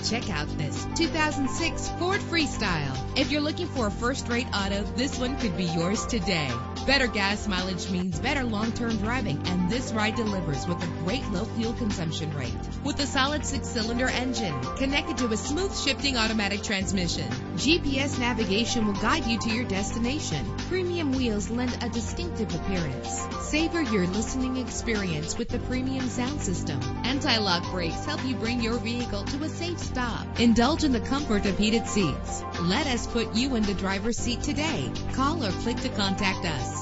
Check out this 2006 Ford Freestyle. If you're looking for a first-rate auto, this one could be yours today. Better gas mileage means better long-term driving, and this ride delivers with a great low fuel consumption rate. With a solid 6-cylinder engine connected to a smooth shifting automatic transmission, GPS navigation will guide you to your destination. Premium wheels lend a distinctive appearance. Savor your listening experience with the premium sound system. Anti-lock brakes help you bring your vehicle to a safe stop. Indulge in the comfort of heated seats. Let us put you in the driver's seat today. Call or click to contact us.